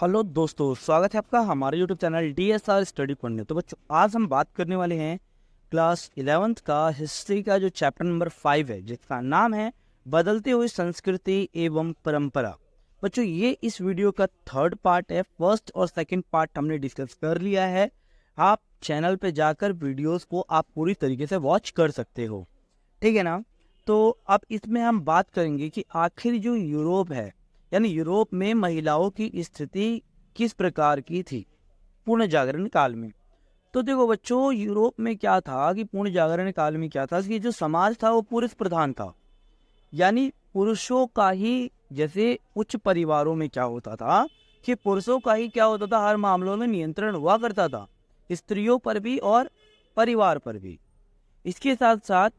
Hello दोस्तों, स्वागत है आपका हमारे यूट्यूब चैनल DSR स्टडी पढ़ने। तो बच्चों, आज हम बात करने वाले हैं क्लास 11th का हिस्ट्री का जो चैप्टर नंबर 5 है, जिसका नाम है बदलती हुई संस्कृति एवं परंपरा। बच्चों, ये इस वीडियो का थर्ड पार्ट है। फर्स्ट और सेकंड पार्ट हमने डिस्कस कर लिया है। आप चैनल पे जाकर वीडियोस को आप पूरी तरीके से वॉच कर सकते हो, ठीक है ना। तो अब इसमें हम बात करेंगे कि आखिर जो यूरोप है, यानी यूरोप में महिलाओं की स्थिति किस प्रकार की थी पूर्ण जागरण काल में। तो देखो बच्चों, यूरोप में क्या था कि पूर्ण जागरण काल में क्या था कि जो समाज था वो पुरुष प्रधान था। यानी पुरुषों का ही, जैसे उच्च परिवारों में क्या होता था कि पुरुषों का ही क्या होता था, हर मामलों में नियंत्रण हुआ करता था, स्त्रियों पर भी और परिवार पर भी। इसके साथ साथ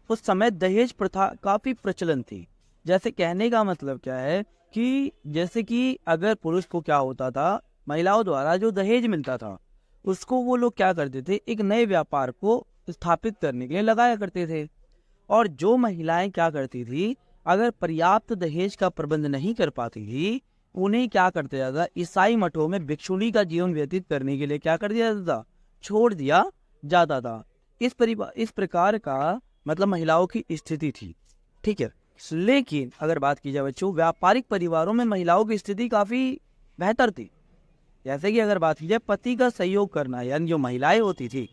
उस समय दहेज प्रथा काफी प्रचलन थी। जैसे कहने का मतलब क्या है कि जैसे कि अगर पुरुष को क्या होता था, महिलाओं द्वारा जो दहेज मिलता था उसको वो लोग क्या करते थे, एक नए व्यापार को स्थापित करने के लिए लगाया करते थे। और जो महिलाएं क्या करती थी, अगर पर्याप्त दहेज का प्रबंध नहीं कर पाती थी, उन्हें क्या करते जाता, ईसाई मठों में भिक्षुणी का जीवन व्यतीत करने के लिए क्या कर दिया जाता था, छोड़ दिया जाता था। इस प्रकार का मतलब महिलाओं की स्थिति थी, ठीक है। लेकिन अगर बात की जाए बच्चों, व्यापारिक परिवारों में महिलाओं की स्थिति काफी बेहतर थी। जैसे कि अगर बात की जाए पति का सहयोग करना, यानी जो महिलाएं होती थी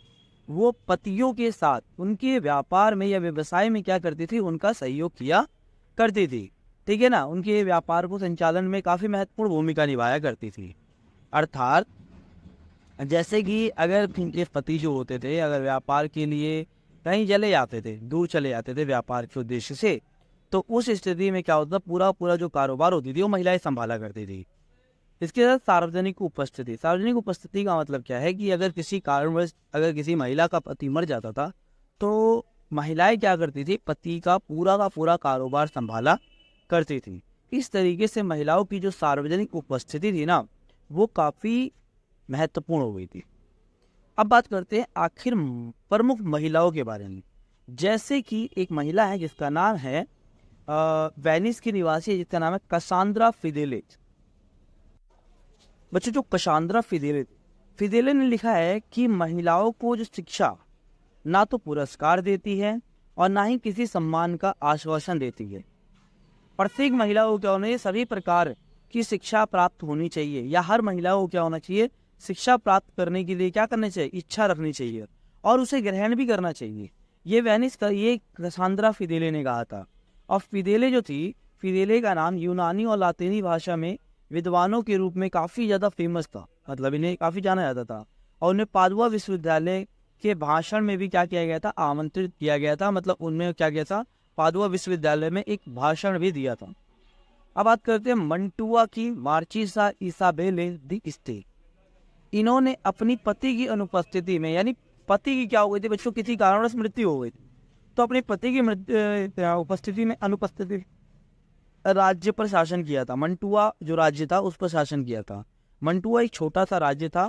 वो पतियों के साथ उनके व्यापार में या व्यवसाय में क्या करती थी, उनका सहयोग किया करती थी, ठीक है ना। उनके व्यापार को संचालन में काफी महत्वपूर्ण भूमिका निभाया करती थी। अर्थात जैसे कि अगर इनके पति जो होते थे, अगर व्यापार के लिए कहीं चले जाते थे, दूर चले जाते थे व्यापार के उद्देश्य से, तो उस स्थिति में क्या होता, पूरा पूरा जो कारोबार होती थी वो महिलाएं संभाला करती थी। इसके साथ सार्वजनिक उपस्थिति का मतलब क्या है कि अगर किसी कारणवश अगर किसी महिला का पति मर जाता था तो महिलाएं क्या करती थी, पति का पूरा कारोबार संभाला करती थी। इस तरीके से महिलाओं की जो सार्वजनिक उपस्थिति थी ना, वो काफी महत्वपूर्ण हो गई थी। अब बात करते हैं आखिर प्रमुख महिलाओं के बारे में। जैसे कि एक महिला है जिसका नाम है वेनिस की निवासी है, जिसका नाम है कसांद्रा फिदेले। बच्चों, जो कसांद्रा फिदेले ने लिखा है कि महिलाओं को जो शिक्षा ना तो पुरस्कार देती है और ना ही किसी सम्मान का आश्वासन देती है। प्रत्येक महिला को क्या होना चाहिए, सभी प्रकार की शिक्षा प्राप्त होनी चाहिए, या हर महिला को क्या होना चाहिए, शिक्षा प्राप्त करने के लिए क्या करना चाहिए, इच्छा रखनी चाहिए और उसे ग्रहण भी करना चाहिए। ये कसांद्रा फिदेले ने कहा था। और फिदेले का नाम यूनानी और लातीनी भाषा में विद्वानों के रूप में काफी ज्यादा फेमस था, मतलब इन्हें काफी जाना जाता था। और उन्हें पादुआ विश्वविद्यालय के भाषण में भी क्या किया गया था, आमंत्रित किया गया था, मतलब उनमें क्या किया था, पादुआ विश्वविद्यालय में एक भाषण भी दिया था। अब बात करते हैं मंटुआ की, मार्चिसा इसाबेले दी स्टे। इन्होंने अपनी पति की अनुपस्थिति में, यानी पति की क्या हो गई थी बच्चों, किसी कारणवश मृत्यु हो गई थी, तो अपनी पति की उपस्थिति में अनुपस्थिति राज्य पर शासन किया था। मंटुआ जो राज्य था उस पर शासन किया था। मंटुआ एक छोटा सा राज्य था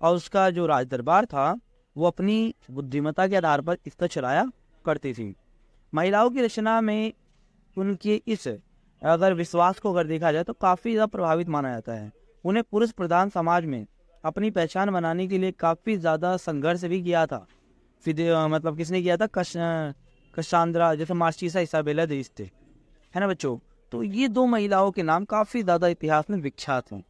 और उसका जो राज दरबार था वो अपनी बुद्धिमत्ता के आधार पर इसका चलाया करती थी। महिलाओं की रचना में उनके इस अगर विश्वास को अगर देखा जाए तो काफी ज्यादा प्रभावित माना जाता है। उन्हें पुरुष प्रधान समाज में अपनी पहचान बनाने के लिए काफी ज्यादा संघर्ष भी किया था। मतलब किसने किया था, कसांद्रा, जैसे मार्चिसा इसाबेला देस्ते, है ना बच्चों। तो ये दो महिलाओं के नाम काफी ज्यादा इतिहास में विख्यात हैं।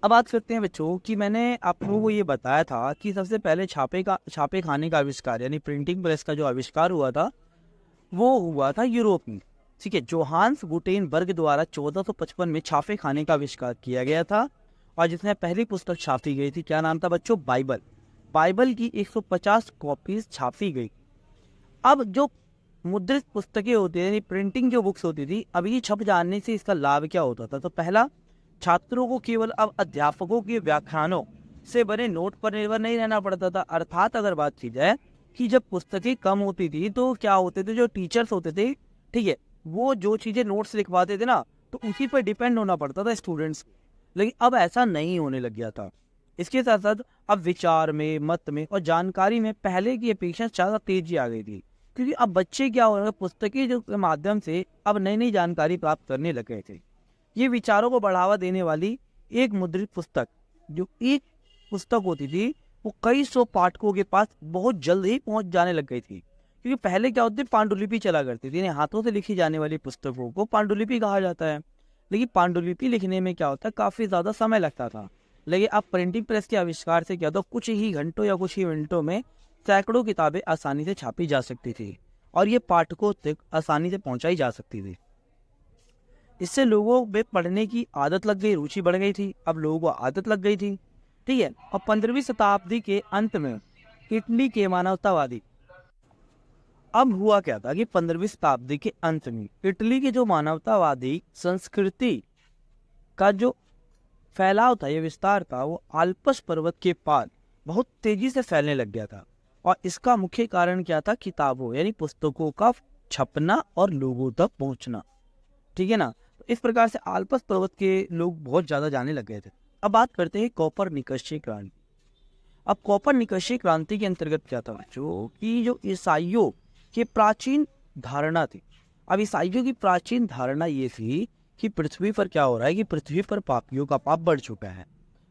अब बात करते हैं बच्चों कि मैंने आप लोगों को ये बताया था कि सबसे पहले छापे खाने का आविष्कार, यानी प्रिंटिंग प्रेस का जो आविष्कार हुआ था वो हुआ था यूरोप में, ठीक है। जोहान्स गुटेनबर्ग द्वारा 1455 में छापे खाने का आविष्कार किया गया था और जिसमें पहली पुस्तक छापी गई थी, क्या नाम था बच्चों, बाइबल की 150 कॉपीज छापी गई। अब जो मुद्रित पुस्तकें होती है, यानी प्रिंटिंग जो बुक्स होती थी, अब ये छप जाने से इसका लाभ क्या होता था, तो पहला, छात्रों को केवल अब अध्यापकों के व्याख्यानों से बने नोट पर निर्भर नहीं रहना पड़ता था। अर्थात अगर बात की जाए कि जब पुस्तकें कम होती थी तो क्या होते थे, जो टीचर्स होते थे, ठीक है, वो जो चीजें नोट्स लिखवाते थे ना, तो उसी पर डिपेंड होना पड़ता था स्टूडेंट्स। लेकिन अब ऐसा नहीं होने लग गया था। इसके साथ साथ अब विचार में, मत में और जानकारी में पहले की अपेक्षा ज्यादा तेजी आ गई थी, क्योंकि अब बच्चे क्या हो रहे हैं, पुस्तकें जो के माध्यम से अब नई नई जानकारी प्राप्त करने लग गए थे। ये विचारों को बढ़ावा देने वाली एक मुद्रित पुस्तक, जो एक पुस्तक होती थी, वो कई सौ पाठकों के पास बहुत जल्द ही पहुंच जाने लग गई थी। क्योंकि पहले क्या होती, पांडुलिपि चला करती थी, हाथों से लिखी जाने वाली पुस्तकों को पांडुलिपि कहा जाता है। लेकिन पांडुलिपि लिखने में क्या होता है, काफी ज्यादा समय लगता था। लेकिन अब प्रिंटिंग प्रेस के आविष्कार से क्या होता, कुछ ही घंटों या कुछ ही मिनटों में सैकड़ों किताबें आसानी से छापी जा सकती थी और ये पाठकों तक आसानी से पहुंचाई जा सकती थी। इससे लोगों में पढ़ने की आदत लग गई, रुचि बढ़ गई थी। अब लोगों को आदत लग गई थी, ठीक है। और 15वीं शताब्दी के अंत में इटली के मानवतावादी, अब हुआ क्या था कि 15वीं शताब्दी के अंत में इटली के जो मानवतावादी संस्कृति का जो फैलाव था, ये विस्तार था, वो आल्पस पर्वत के पार बहुत तेजी से फैलने लग गया था। और इसका मुख्य कारण क्या था, किताबों यानी पुस्तकों का छपना और लोगों तक पहुंचना, ठीक है ना। तो इस प्रकार से आल्पस पर्वत के लोग बहुत ज्यादा जाने लग गए थे। अब बात करते हैं कोपरनिकसची क्रांति। अब कोपरनिकसची क्रांति के अंतर्गत क्या था बच्चों, कि जो ईसाइयों की प्राचीन धारणा थी। अब ईसाइयों की प्राचीन धारणा ये थी कि पृथ्वी पर क्या हो रहा है, कि पृथ्वी पर पापियों का पाप बढ़ चुका है।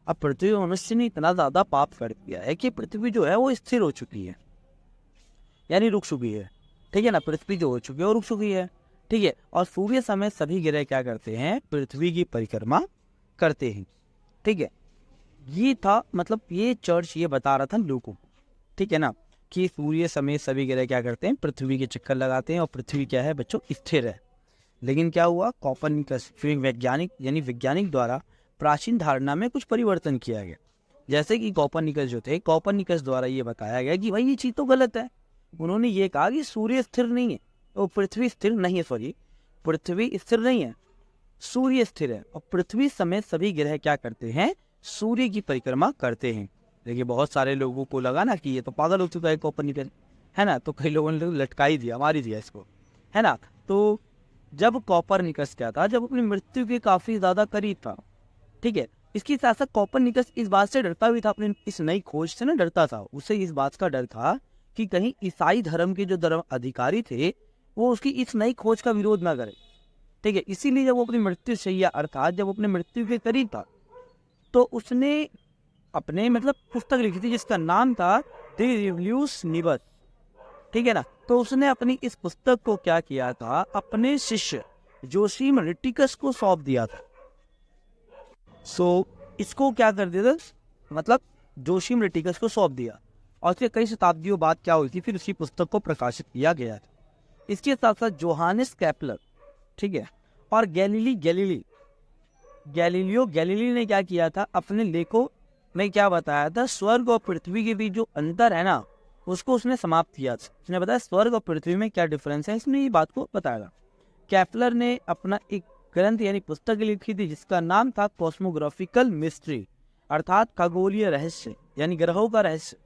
अब पृथ्वी मनुष्य ने इतना ज्यादा पाप कर दिया है कि पृथ्वी जो है वो स्थिर हो चुकी है, यानी रुक चुकी है, ठीक है ना। पृथ्वी जो हो चुकी है वो रुक चुकी है, ठीक है। और सूर्य समेत सभी ग्रह क्या करते हैं, पृथ्वी की परिक्रमा करते हैं, ठीक है। ये था, मतलब ये चर्च ये बता रहा था लोगों को, ठीक है ना, कि सूर्य समेत सभी ग्रह क्या करते हैं, पृथ्वी के चक्कर लगाते हैं और पृथ्वी क्या है बच्चों, स्थिर है। लेकिन क्या हुआ, कोपरनिकस फिर वैज्ञानिक यानी वैज्ञानिक द्वारा प्राचीन धारणा में कुछ परिवर्तन किया गया। जैसे कि कोपरनिकस जो थे, कोपरनिकस द्वारा ये बताया गया कि भाई ये चीज तो गलत है। उन्होंने ये कहा कि सूर्य स्थिर नहीं है, तो पृथ्वी स्थिर नहीं है, सॉरी पृथ्वी स्थिर नहीं है, सूर्य स्थिर है। और पृथ्वी समेत सभी ग्रह क्या करते हैं, सूर्य की परिक्रमा करते हैं। देखिए बहुत सारे लोगों को लगा ना कि ये तो पागल हो चुका है कोपरनिकस, है ना। तो कई लोगों ने लटका ही दिया, मार ही दिया इसको, है ना। तो जब कोपरनिकस क्या था, जब अपनी मृत्यु के काफी ज्यादा करीब था, ठीक है। इसके साथ साथ कोपरनिकस इस बात से डरता भी था, अपनी इस नई खोज से ना डरता था। उसे इस बात का डर था कि कहीं ईसाई धर्म के जो धर्म अधिकारी थे वो उसकी इस नई खोज का विरोध ना करे, ठीक है। इसीलिए जब वो अपनी मृत्यु शैया, अर्थात जब अपने मृत्यु के करीब था, तो उसने अपने मतलब पुस्तक लिखी थी जिसका नाम था द रिवल्यूस निबस, ठीक है ना। तो उसने अपनी इस पुस्तक को क्या किया था, अपने शिष्य जोसीम रिटिकस को सौंप दिया था। इसको क्या कर दिया था, मतलब जोसीम रिटिकस को सौंप दिया। और फिर कई शताब्दियों बाद क्या हुई थी, फिर उसकी पुस्तक को प्रकाशित किया गया था। इसके साथ साथ जोहानिस केपलर, ठीक है, और गैलीलियो गैलीली ने क्या किया था, अपने लेखों में क्या बताया था, स्वर्ग और पृथ्वी के बीच जो अंतर है ना, उसको उसने समाप्त किया था। उसने बताया स्वर्ग और पृथ्वी में क्या डिफरेंस है, इसने ये बात को बताया था। केपलर ने अपना एक ग्रंथ यानी पुस्तक लिखी थी जिसका नाम था कॉस्मोग्राफिकल मिस्ट्री, अर्थात खगोलीय रहस्य यानी ग्रहों का रहस्य।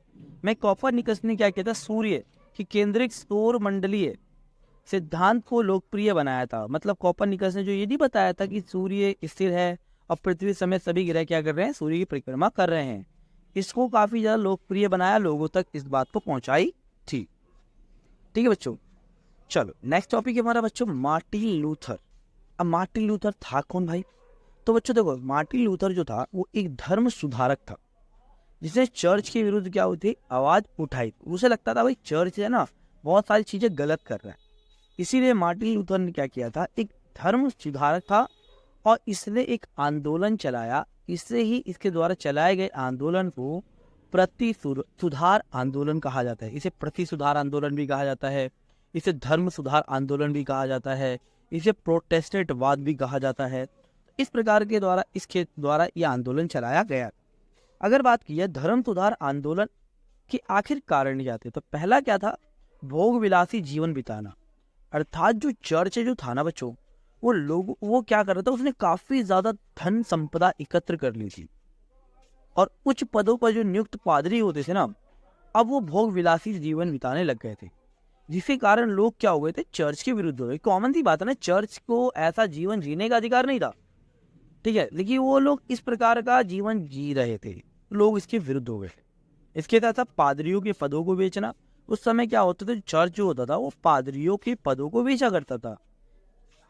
में कोपरनिकस ने क्या किया था, सूर्य की केंद्रित सौर मंडलीय सिद्धांत को लोकप्रिय बनाया था। मतलब कोपरनिकस ने जो ये नहीं बताया था कि सूर्य स्थिर है और पृथ्वी समेत सभी ग्रह क्या कर रहे हैं, सूर्य की परिक्रमा कर रहे हैं, इसको काफी ज्यादा लोकप्रिय बनाया, लोगों तक इस बात को पहुंचाई थी, ठीक है बच्चों। चलो नेक्स्ट टॉपिक है हमारा बच्चों मार्टिन लूथर। अब मार्टिन लूथर था कौन भाई, तो बच्चों देखो मार्टिन लूथर जो था वो एक धर्म सुधारक था जिसने चर्च के विरुद्ध क्या हुई थी, आवाज उठाई। उसे लगता था भाई चर्च है ना बहुत सारी चीजें गलत कर रहा है, इसीलिए मार्टिन लूथर ने क्या किया था, एक धर्म सुधारक था और इसने एक आंदोलन चलाया। इससे ही इसके द्वारा चलाए गए आंदोलन को प्रति सुधार आंदोलन कहा जाता है। इसे प्रति सुधार आंदोलन भी कहा जाता है, इसे धर्म सुधार आंदोलन भी कहा जाता है, इसे प्रोटेस्टेंटवाद भी कहा जाता है। इस प्रकार के द्वारा इसके द्वारा यह आंदोलन चलाया गया। अगर बात की है धर्म सुधार आंदोलन के आखिर कारण क्या थे, तो पहला क्या था, भोग विलासी जीवन बिताना। अर्थात जो चर्च जो था ना बच्चों, वो क्या कर रहा था, उसने काफी ज्यादा धन संपदा एकत्र कर ली थी और उच्च पदों पर जो नियुक्त पादरी होते थे ना, अब वो भोग विलासी जीवन बिताने लग गए थे, जिसके कारण लोग क्या हो गए थे, चर्च के विरुद्ध हो गए। कॉमन सी बात है ना, चर्च को ऐसा जीवन जीने का अधिकार नहीं था, ठीक है, लेकिन वो लोग इस प्रकार का जीवन जी रहे थे, लोग इसके विरुद्ध हो गए। इसके साथ पादरियों के पदों को बेचना। उस समय क्या होता था, चर्च जो होता था वो पादरियों के पदों को बेचा करता था।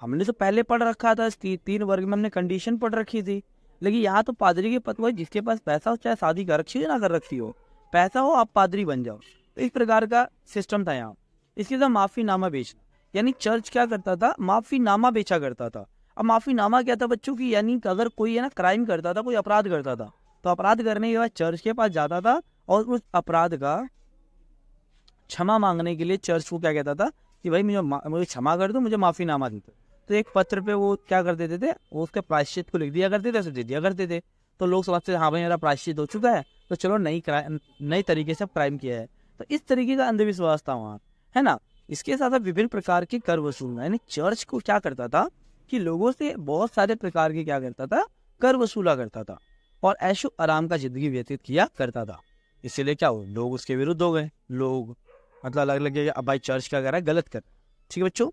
हमने तो पहले पढ़ रखा था, 3 वर्ग में हमने कंडीशन पढ़ रखी थी, लेकिन यहाँ तो पादरी के पद, जिसके पास पैसा हो, चाहे शादी कर रखी हो ना कर रखी हो, पैसा हो आप पादरी बन जाओ। तो इस प्रकार का सिस्टम था यहाँ। इसके साथ माफ़ीनामा बेचना, यानी चर्च क्या करता था, माफ़ीनामा बेचा करता था। अब माफ़ीनामा क्या था बच्चों की, यानी अगर कोई है ना क्राइम करता था, कोई अपराध करता था, तो अपराध करने के बाद चर्च के पास जाता था और उस अपराध का क्षमा मांगने के लिए चर्च को क्या कहता था कि भाई मुझे क्षमा कर दो, मुझे माफ़ीनामा दे दो। तो एक पत्र पे वो क्या कर देते थे, वो उसके प्रायश्चित को लिख दिया करते थे, उसे दे दिया करते थे। तो लोग समझते थे हाँ भाई मेरा प्रायश्चित हो चुका है, तो चलो नई तरीके से क्राइम किया है। तो इस तरीके का अंधविश्वास था वहाँ, है ना। इसके साथ साथ विभिन्न प्रकार के कर वसूलना, यानी चर्च को क्या करता था कि लोगों से बहुत सारे प्रकार के क्या करता था, कर वसूला करता था और ऐशो आराम का जिंदगी व्यतीत किया करता था। इसीलिए क्या हो, लोग उसके विरुद्ध हो गए। लोग मतलब अलग लगे, अब भाई चर्च क्या कर रहा है, गलत कर। ठीक है बच्चों,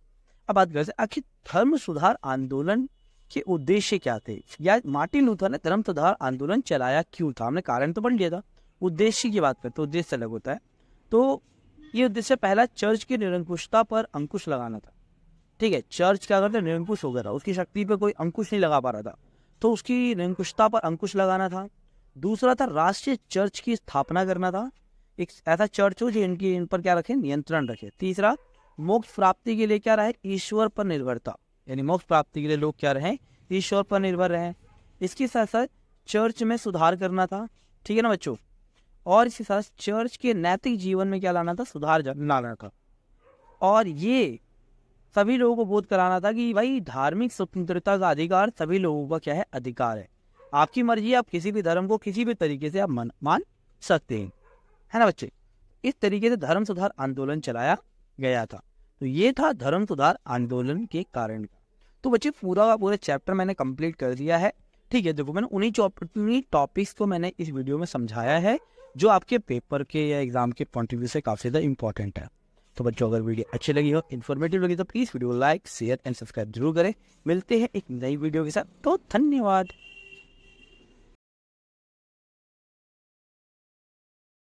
अब बात करते हैं आखिर धर्म सुधार आंदोलन के उद्देश्य क्या थे, या मार्टिन लूथर ने धर्म सुधार आंदोलन चलाया क्यों था। हमने कारण तो पढ़ लिया था, उद्देश्य की बात करते, उद्देश्य अलग होता है। तो ये उद्देश्य पहला चर्च की निरंकुशता पर अंकुश लगाना था। ठीक है, चर्च क्या करता है, निरंकुश हो गया था, उसकी शक्ति पर कोई अंकुश नहीं लगा पा रहा था, तो उसकी निरंकुशता पर अंकुश लगाना था। दूसरा था राष्ट्रीय चर्च की स्थापना करना था, एक ऐसा चर्च हो जो इन पर क्या रखे, नियंत्रण रखे। तीसरा, मोक्ष प्राप्ति के लिए क्या रहे, ईश्वर पर निर्भरता, यानी मोक्ष प्राप्ति के लिए लोग क्या रहे, ईश्वर पर निर्भर रहे। इसके साथ साथ चर्च में सुधार करना था। ठीक है ना बच्चों, और इसके साथ चर्च के नैतिक जीवन में क्या लाना था, सुधार लाना था। और ये सभी लोगों को बोध कराना था कि भाई धार्मिक स्वतंत्रता का अधिकार सभी लोगों का क्या है, अधिकार है। आपकी मर्जी, आप किसी भी धर्म को किसी भी तरीके से आप मान सकते हैं, है ना बच्चे। इस तरीके से धर्म सुधार आंदोलन चलाया गया था। तो ये था धर्म सुधार आंदोलन के कारण का। तो बच्चे पूरा का पूरा चैप्टर मैंने कंप्लीट कर दिया है। ठीक है, देखो मैंने उन्हीं टॉपिक्स को मैंने इस वीडियो में समझाया है जो आपके पेपर के या एग्जाम के पॉइंट ऑफ व्यू से काफ़ी ज़्यादा इंपॉर्टेंट है। तो बच्चों अगर वीडियो अच्छी लगी हो, इन्फॉर्मेटिव लगी, तो please video like share and subscribe जरूर करें। मिलते हैं एक नई वीडियो के साथ, तो धन्यवाद।